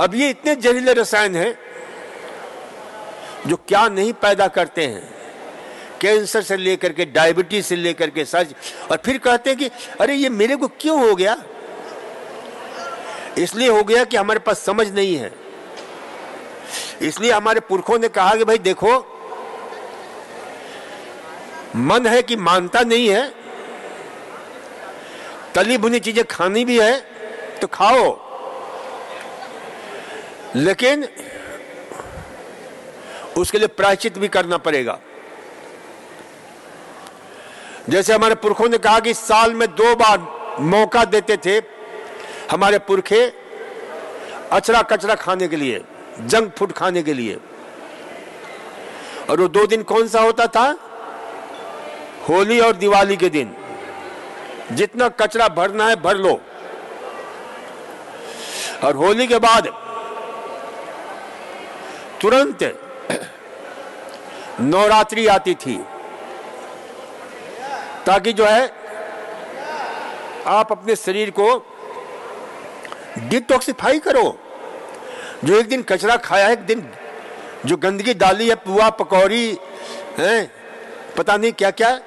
अब ये इतने जहरीले रसायन हैं जो क्या नहीं पैदा करते हैं, कैंसर से लेकर के डायबिटीज से लेकर के सच। और फिर कहते हैं कि अरे ये मेरे को क्यों हो गया? इसलिए हो गया कि हमारे पास समझ नहीं है। इसलिए हमारे पुरखों ने कहा कि भाई देखो, मन है कि मानता नहीं है, तली भुनी चीजें खानी भी है तो खाओ, लेकिन उसके लिए प्रायश्चित भी करना पड़ेगा। जैसे हमारे पुरखों ने कहा कि साल में 2 बार मौका देते थे हमारे पुरखे अचरा कचरा खाने के लिए, जंक फूड खाने के लिए। और वो 2 दिन कौन सा होता था? होली और दिवाली के दिन। जितना कचरा भरना है भर लो। और होली के बाद तुरंत नवरात्रि आती थी, ताकि जो है आप अपने शरीर को डिटॉक्सिफाई करो। जो एक दिन कचरा खाया है, एक दिन जो गंदगी डाली है, पुआ पकौड़ी है, पता नहीं क्या क्या,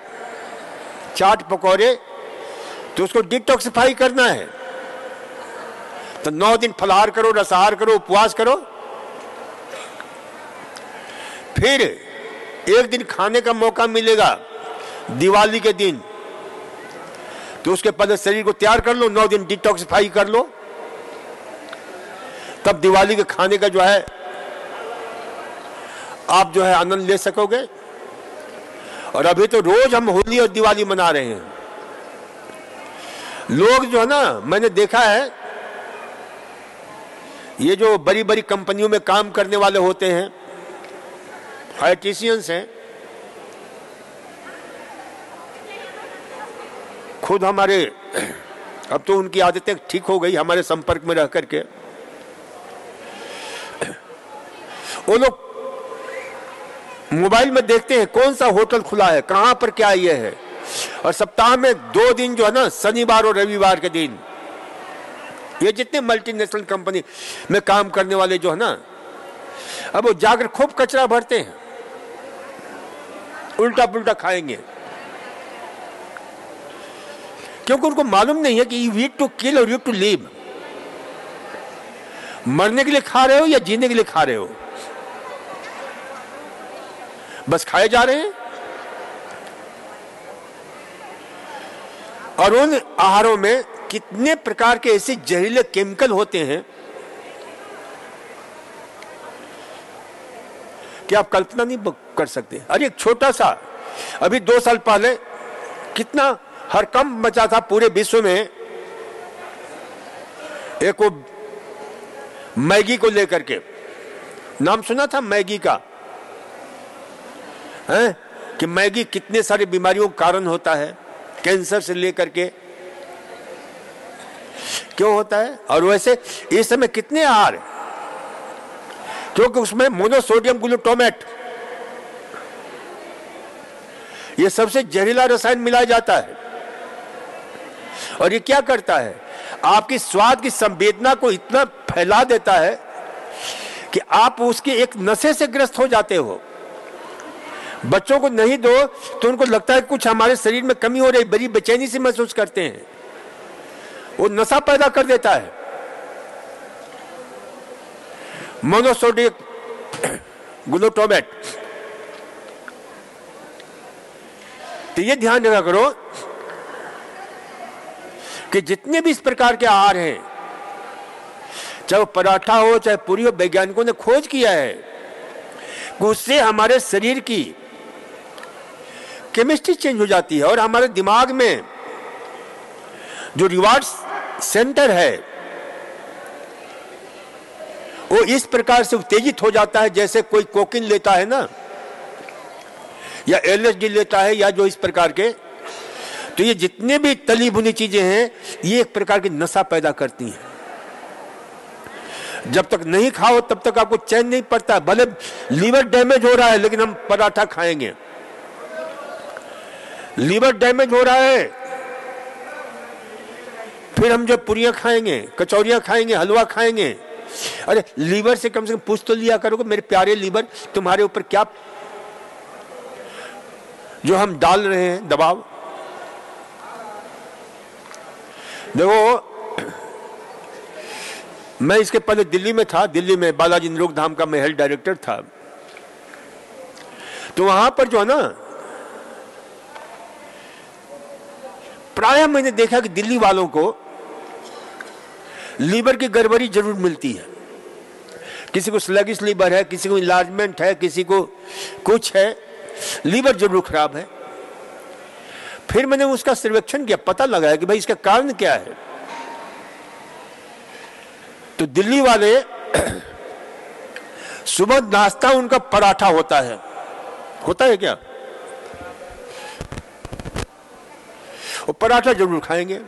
चाट पकौड़े, तो उसको डिटॉक्सिफाई करना है। तो 9 दिन फलाहार करो, रसाहार करो, उपवास करो, फिर एक दिन खाने का मौका मिलेगा दिवाली के दिन, तो उसके पहले शरीर को तैयार कर लो, 9 दिन डिटॉक्सिफाई कर लो, तब दिवाली के खाने का जो है आप जो है आनंद ले सकोगे। और अभी तो रोज हम होली और दिवाली मना रहे हैं। लोग जो है ना, मैंने देखा है, ये जो बड़ी बड़ी कंपनियों में काम करने वाले होते हैं, आर्टिशियंस हैं, खुद हमारे, अब तो उनकी आदतें ठीक हो गई हमारे संपर्क में रह करके, वो लोग मोबाइल में देखते हैं कौन सा होटल खुला है, कहां पर क्या ये है, और सप्ताह में 2 दिन जो है ना, शनिवार और रविवार के दिन, ये जितने मल्टीनेशनल कंपनी में काम करने वाले जो है ना, अब वो जाकर खूब कचरा भरते हैं, उल्टा पुल्टा खाएंगे, क्योंकि उनको मालूम नहीं है कि यू नीड टू किल और यू टू लिव। मरने के लिए खा रहे हो या जीने के लिए खा रहे हो? बस खाए जा रहे हैं। और उन आहारों में कितने प्रकार के ऐसे जहरीले केमिकल होते हैं कि आप कल्पना नहीं कर सकते। अरे एक छोटा सा, अभी 2 साल पहले कितना हड़कंप मचा था पूरे विश्व में, एक वो मैगी को लेकर के, नाम सुना था मैगी का, है कि मैगी कितने सारी बीमारियों का कारण होता है, कैंसर से लेकर के, क्यों होता है? और वैसे इस समय कितने आहार, क्योंकि उसमें मोनोसोडियम ग्लूटामेट, ये सबसे जहरीला रसायन मिलाया जाता है। और ये क्या करता है? आपकी स्वाद की संवेदना को इतना फैला देता है कि आप उसके एक नशे से ग्रस्त हो जाते हो। बच्चों को नहीं दो तो उनको लगता है कुछ हमारे शरीर में कमी हो रही, बड़ी बेचैनी से महसूस करते हैं, वो नशा पैदा कर देता है। Monosodium glutamate. तो ये ध्यान रखा करो कि जितने भी इस प्रकार के आहार हैं, चाहे वो पराठा हो चाहे पूरी हो, वैज्ञानिकों ने खोज किया है कि उससे हमारे शरीर की केमिस्ट्री चेंज हो जाती है और हमारे दिमाग में जो रिवार्ड सेंटर है वो इस प्रकार से उत्तेजित हो जाता है, जैसे कोई कोकीन लेता है ना, या LSD लेता है, या जो इस प्रकार के। तो ये जितने भी तली भुनी चीजें हैं, ये एक प्रकार की नशा पैदा करती हैं। जब तक नहीं खाओ तब तक आपको चैन नहीं पड़ता। भले लीवर डैमेज हो रहा है लेकिन हम पराठा खाएंगे। लीवर डैमेज हो रहा है, फिर हम जो पुरियां खाएंगे, कचौरियां खाएंगे, हलवा खाएंगे, अरे लीवर से कम पूछ तो लिया करो, मेरे प्यारे लीवर, तुम्हारे ऊपर क्या जो हम डाल रहे हैं दबाव। देखो, मैं इसके पहले दिल्ली में था, दिल्ली में बालाजी निरोग धाम का मैं हेल्थ डायरेक्टर था। तो वहां पर जो है ना, प्रायः मैंने देखा कि दिल्ली वालों को लीवर की गड़बड़ी जरूर मिलती है। किसी को स्लगिश लीवर है, किसी को इलार्जमेंट है, किसी को कुछ है, लीवर जरूर खराब है। फिर मैंने उसका सर्वेक्षण किया, पता लगाया कि भाई इसका कारण क्या है। तो दिल्ली वाले सुबह नाश्ता उनका पराठा होता है क्या? वो पराठा जरूर खाएंगे।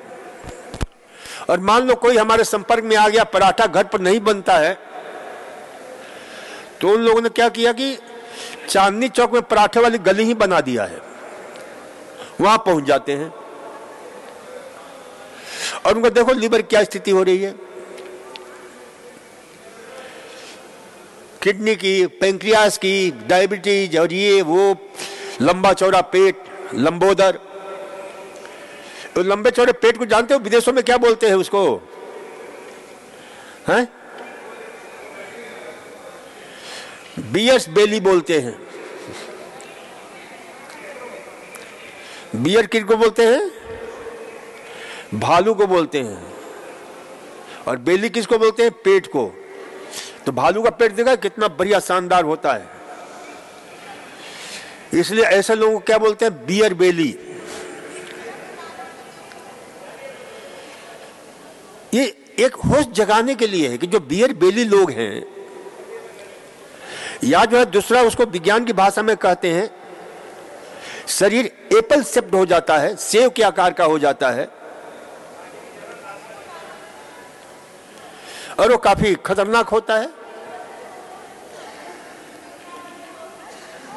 और मान लो कोई हमारे संपर्क में आ गया, पराठा घर पर नहीं बनता है, तो उन लोगों ने क्या किया कि चांदनी चौक में पराठे वाली गली ही बना दिया है, वहां पहुंच जाते हैं और उनको देखो लीवर क्या स्थिति हो रही है, किडनी की, पैंक्रियास की, डायबिटीज और ये वो, लंबा चौड़ा पेट, लंबोदर। तो लंबे चौड़े पेट को जानते हो विदेशों में क्या बोलते हैं उसको? हैं? बियर्स बेली बोलते हैं। बियर किसको बोलते हैं? भालू को बोलते हैं। और बेली किसको बोलते हैं? पेट को। तो भालू का पेट देखा कितना बढ़िया शानदार होता है, इसलिए ऐसे लोगों को क्या बोलते हैं? बियर बेली। ये एक होश जगाने के लिए है कि जो बियर बेली लोग हैं, या जो है दूसरा उसको विज्ञान की भाषा में कहते हैं, शरीर एप्पल शेप्ड हो जाता है, सेव के आकार का हो जाता है, और वो काफी खतरनाक होता है।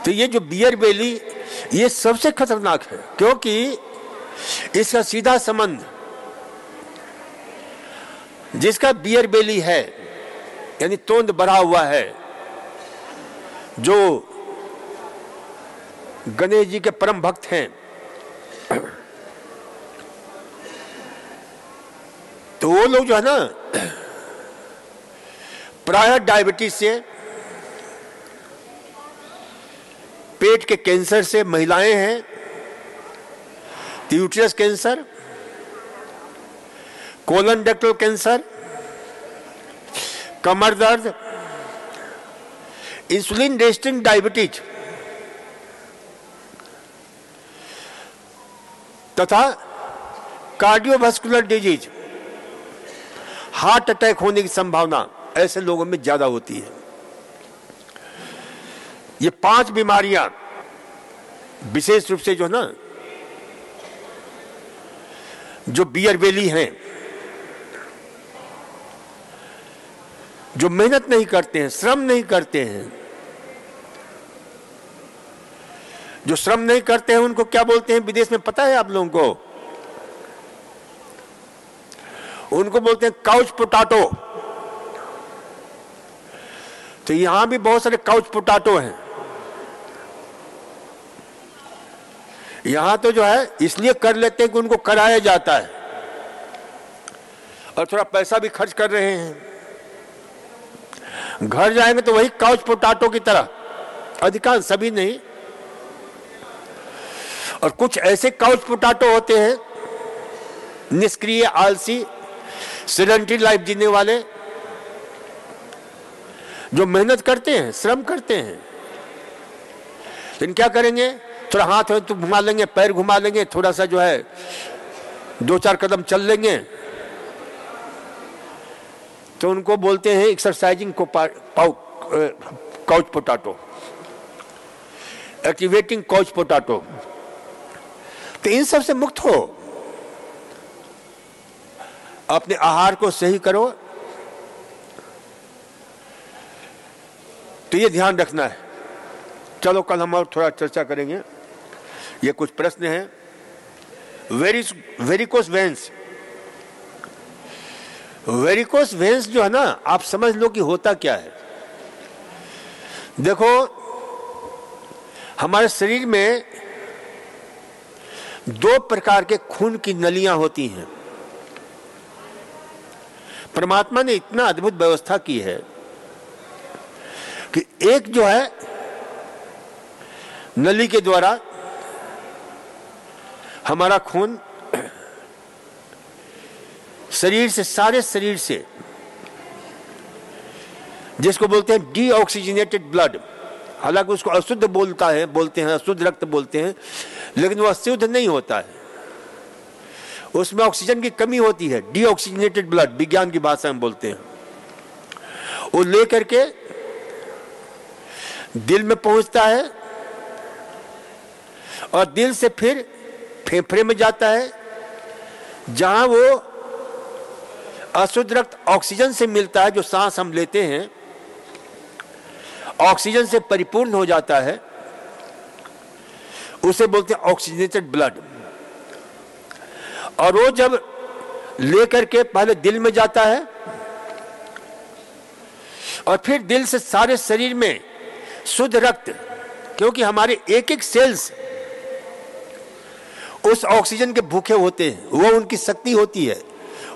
तो ये जो बियर बेली, ये सबसे खतरनाक है, क्योंकि इसका सीधा संबंध जिसका बियर बेली है, यानी तोंद बढ़ा हुआ है, जो गणेश जी के परम भक्त हैं, तो वो लोग जो है ना, प्रायः डायबिटीज से, पेट के कैंसर से, महिलाएं हैं uterus cancer, colon ductal cancer, कमर दर्द, इंसुलिन रेजिस्टेंट डायबिटीज तथा कार्डियोवास्कुलर डिजीज, हार्ट अटैक होने की संभावना ऐसे लोगों में ज्यादा होती है। ये 5 बीमारियां विशेष रूप से जो है ना, जो बियर बेली हैं, जो मेहनत नहीं करते हैं, श्रम नहीं करते हैं, जो श्रम नहीं करते हैं उनको क्या बोलते हैं विदेश में, पता है आप लोगों को? उनको बोलते हैं काउच पोटैटो। तो यहां भी बहुत सारे काउच पोटैटो हैं। यहां तो जो है इसलिए कर लेते हैं कि उनको कराया जाता है और थोड़ा पैसा भी खर्च कर रहे हैं। घर जाएंगे तो वही काउच पोटैटो की तरह, अधिकांश, सभी नहीं, और कुछ ऐसे काउच पोटैटो होते हैं निष्क्रिय, आलसी, सेडेंटरी लाइफ जीने वाले, जो मेहनत करते हैं, श्रम करते हैं, लेकिन क्या करेंगे? थोड़ा हाथ तो घुमा लेंगे, पैर घुमा लेंगे, थोड़ा सा जो है 2-4 कदम चल लेंगे, तो उनको बोलते हैं exercising couch potato, activating couch potato. तो इन सब से मुक्त हो, अपने आहार को सही करो। तो ये ध्यान रखना है। चलो कल हम और थोड़ा चर्चा करेंगे। ये कुछ प्रश्न हैं। वेरिकोस वेन्स, वेरिकोस वेन्स जो है ना, आप समझ लो कि होता क्या है। देखो, हमारे शरीर में दो प्रकार के खून की नलियां होती हैं। परमात्मा ने इतना अद्भुत व्यवस्था की है कि एक जो है नली के द्वारा हमारा खून शरीर से, सारे शरीर से, जिसको बोलते हैं डीऑक्सीजनेटेड ब्लड, हालांकि उसको अशुद्ध बोलते हैं, अशुद्ध रक्त बोलते हैं, लेकिन वो अशुद्ध नहीं होता है, उसमें ऑक्सीजन की कमी होती है। डीऑक्सीजनेटेड ब्लड विज्ञान की भाषा में बोलते हैं। वो लेकर के दिल में पहुंचता है और दिल से फिर फेफड़े में जाता है, जहां वो अशुद्ध रक्त ऑक्सीजन से मिलता है, जो सांस हम लेते हैं ऑक्सीजन से परिपूर्ण हो जाता है, उसे बोलते हैं ऑक्सीजनेटेड ब्लड। और वो जब लेकर के पहले दिल में जाता है और फिर दिल से सारे शरीर में शुद्ध रक्त, क्योंकि हमारे एक एक सेल्स उस ऑक्सीजन के भूखे होते हैं, वह उनकी शक्ति होती है,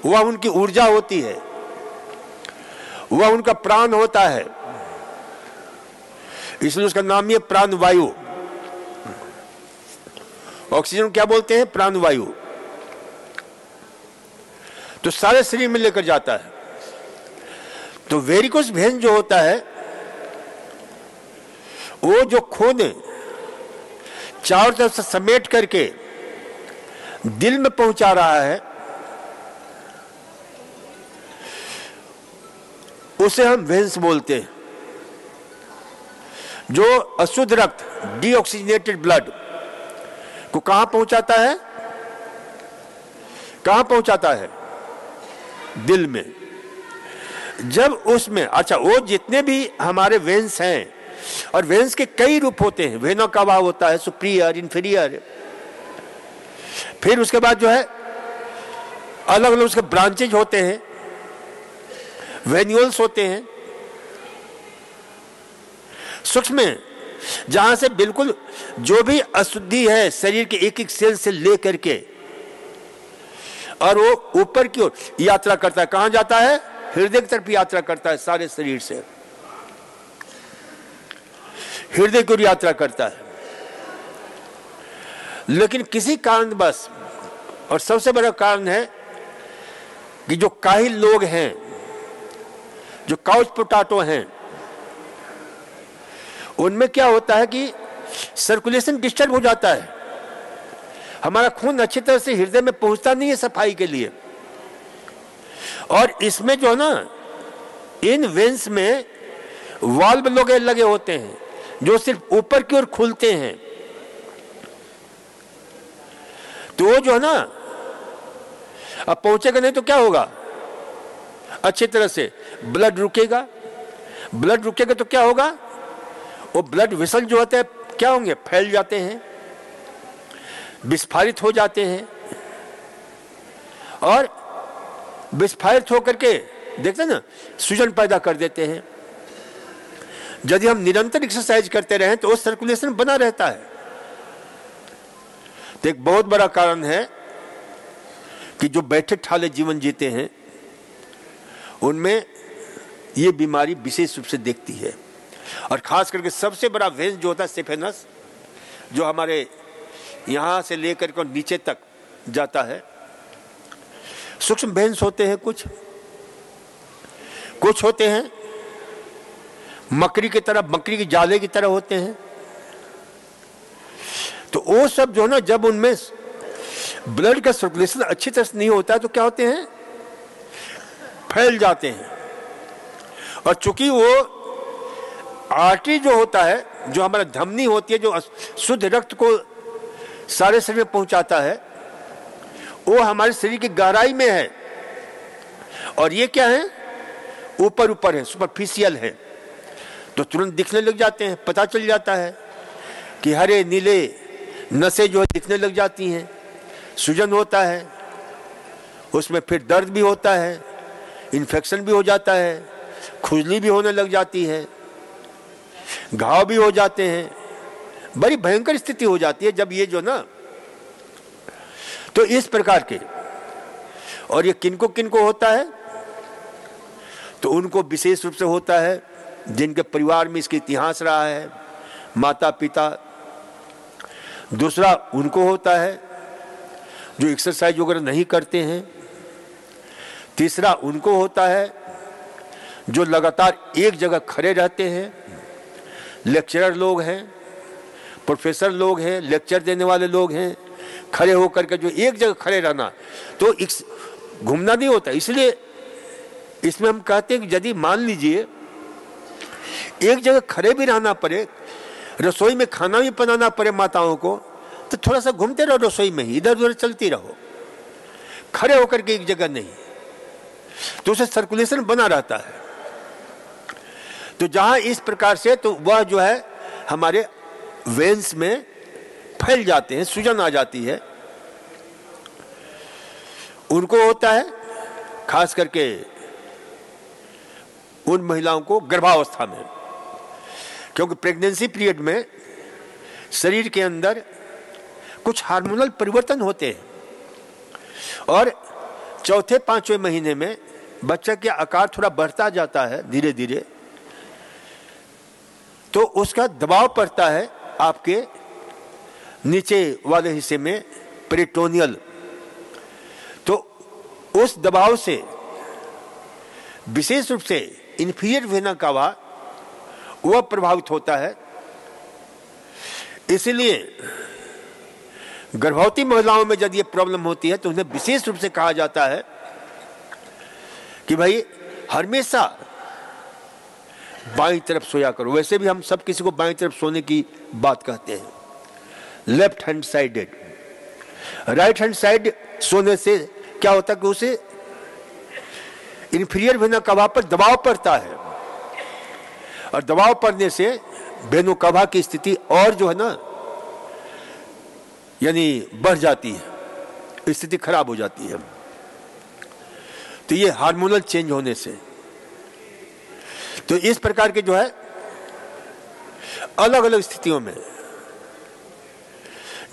वह उनकी ऊर्जा होती है, वह उनका प्राण होता है, इसलिए उसका नाम ही है प्राण वायु। ऑक्सीजन क्या बोलते हैं? प्राण वायु। तो सारे शरीर में लेकर जाता है। तो वेरिकोस वेन जो होता है, वो जो खून चारों तरफ से समेट करके दिल में पहुंचा रहा है, उसे हम वेन्स बोलते हैं। जो अशुद्ध रक्त, डीऑक्सीजनेटेड ब्लड को कहां पहुंचाता है? कहां पहुंचाता है? दिल में। जब उसमें, अच्छा, वो जितने भी हमारे वेन्स हैं, और वेन्स के कई रूप होते हैं, वेना कवा होता है, सुपीरियर, इंफीरियर, फिर उसके बाद जो है अलग अलग उसके ब्रांचेज होते हैं, वेन्यूल्स होते हैं, सूक्ष्म, जहां से बिल्कुल जो भी अशुद्धि है शरीर के एक एक सेल से लेकर के, और वो ऊपर की ओर यात्रा करता है। कहां जाता है? हृदय की तरफ यात्रा करता है, सारे शरीर से हृदय की ओर यात्रा करता है। लेकिन किसी कारणवश, और सबसे बड़ा कारण है कि जो काहिल लोग हैं, जो काउच पोटैटो हैं, उनमें क्या होता है कि सर्कुलेशन डिस्टर्ब हो जाता है, हमारा खून अच्छी तरह से हृदय में पहुंचता नहीं है सफाई के लिए। और इसमें जो है ना, इन वेन्स में वाल्व लगे होते हैं जो सिर्फ ऊपर की ओर खुलते हैं। तो वो जो है ना, अब पहुंचेगा नहीं तो क्या होगा? अच्छी तरह से ब्लड रुकेगा। ब्लड रुकेगा तो क्या होगा? वो ब्लड वेसल जो होते हैं क्या होंगे? फैल जाते हैं, विस्फारित हो जाते हैं, और विस्फारित होकर के देखते हैं ना, सूजन पैदा कर देते हैं। यदि हम निरंतर एक्सरसाइज करते रहें तो वो सर्कुलेशन बना रहता है। तो एक बहुत बड़ा कारण है कि जो बैठे ठाले जीवन जीते हैं, उनमें ये बीमारी विशेष रूप से देखती है। और खास करके सबसे बड़ा वेन जो होता है सेफेनस, जो हमारे यहां से लेकर के नीचे तक जाता है। सूक्ष्म वेन्स होते हैं, कुछ होते हैं मकड़ी की तरह, मकड़ी की जाले की तरह होते हैं। तो वो सब जो है ना, जब उनमें ब्लड का सर्कुलेशन अच्छी तरह से नहीं होता है तो क्या होते हैं? फैल जाते हैं। और चूंकि वो आर्टरी जो होता है, जो हमारा धमनी होती है, जो शुद्ध रक्त को सारे शरीर में पहुंचाता है, वो हमारे शरीर की गहराई में है। और ये क्या है? ऊपर है, सुपरफिशियल है। तो तुरंत दिखने लग जाते हैं, पता चल जाता है कि हरे नीले नसें जो है दिखने लग जाती हैं, सूजन होता है, उसमें फिर दर्द भी होता है, इन्फेक्शन भी हो जाता है, खुजली भी होने लग जाती है, घाव भी हो जाते हैं, बड़ी भयंकर स्थिति हो जाती है जब ये जो ना, तो इस प्रकार के। और ये किनको किनको होता है, तो उनको विशेष रूप से होता है जिनके परिवार में इसका इतिहास रहा है, माता पिता। दूसरा उनको होता है जो एक्सरसाइज वगैरह नहीं करते हैं। तीसरा उनको होता है जो लगातार एक जगह खड़े रहते हैं, लेक्चरर लोग हैं, प्रोफेसर लोग हैं, लेक्चर देने वाले लोग हैं, खड़े होकर के जो एक जगह खड़े रहना, तो घूमना नहीं होता। इसलिए इसमें हम कहते हैं कि यदि मान लीजिए एक जगह खड़े भी रहना पड़े, रसोई में खाना भी बनाना पड़े माताओं को, तो थोड़ा सा घूमते रहो रसोई में ही, इधर उधर चलती रहो, खड़े होकर के एक जगह नहीं, तो उसे सर्कुलेशन बना रहता है। तो जहां इस प्रकार से, तो वह जो है हमारे वेन्स में फैल जाते हैं, सूजन आ जाती है। उनको होता है खास करके उन महिलाओं को गर्भावस्था में, क्योंकि प्रेगनेंसी पीरियड में शरीर के अंदर कुछ हार्मोनल परिवर्तन होते हैं और चौथे पांचवें महीने में बच्चा का आकार थोड़ा बढ़ता जाता है धीरे धीरे, तो उसका दबाव पड़ता है आपके नीचे वाले हिस्से में, पेरिटोनियल। तो उस दबाव से विशेष रूप से इंफीरियर वेना कावा वह प्रभावित होता है। इसलिए गर्भवती महिलाओं में यदि ये प्रॉब्लम होती है तो उन्हें विशेष रूप से कहा जाता है कि भाई हमेशा बाईं तरफ सोया करो। वैसे भी हम सब किसी को बाईं तरफ सोने की बात कहते हैं, left hand sided. Right hand side सोने से क्या होता है कि उसे इंफीरियर वेना कावा पर दबाव पड़ता है, और दबाव पड़ने से वेनु कावा की स्थिति और जो है ना, यानी बढ़ जाती है, स्थिति खराब हो जाती है। तो ये हार्मोनल चेंज होने से, तो इस प्रकार के जो है अलग अलग स्थितियों में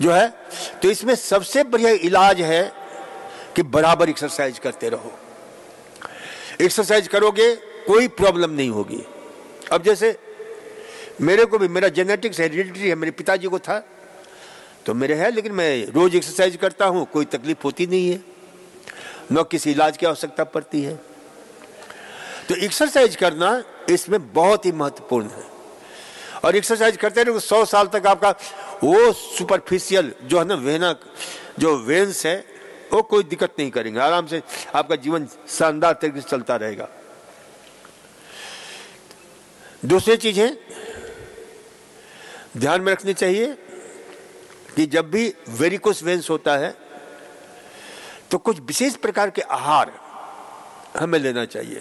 जो है, तो इसमें सबसे बढ़िया इलाज है कि बराबर एक्सरसाइज करते रहो। एक्सरसाइज करोगे कोई प्रॉब्लम नहीं होगी। अब जैसे मेरे को भी, मेरा जेनेटिक्स हेरिडिटरी है, मेरे पिताजी को था तो मेरे है, लेकिन मैं रोज एक्सरसाइज करता हूं, कोई तकलीफ होती नहीं है, न किसी इलाज की आवश्यकता पड़ती है। तो एक्सरसाइज करना इसमें बहुत ही महत्वपूर्ण है, और एक्सरसाइज करते रहो 100 साल तक आपका वो सुपरफिशियल जो है ना वेना, जो वेन्स है, वो कोई दिक्कत नहीं करेंगे, आराम से आपका जीवन शानदार तरीके से चलता रहेगा। दूसरी चीजें ध्यान में रखनी चाहिए कि जब भी वेरिकोस वेन्स होता है तो कुछ विशेष प्रकार के आहार हमें लेना चाहिए।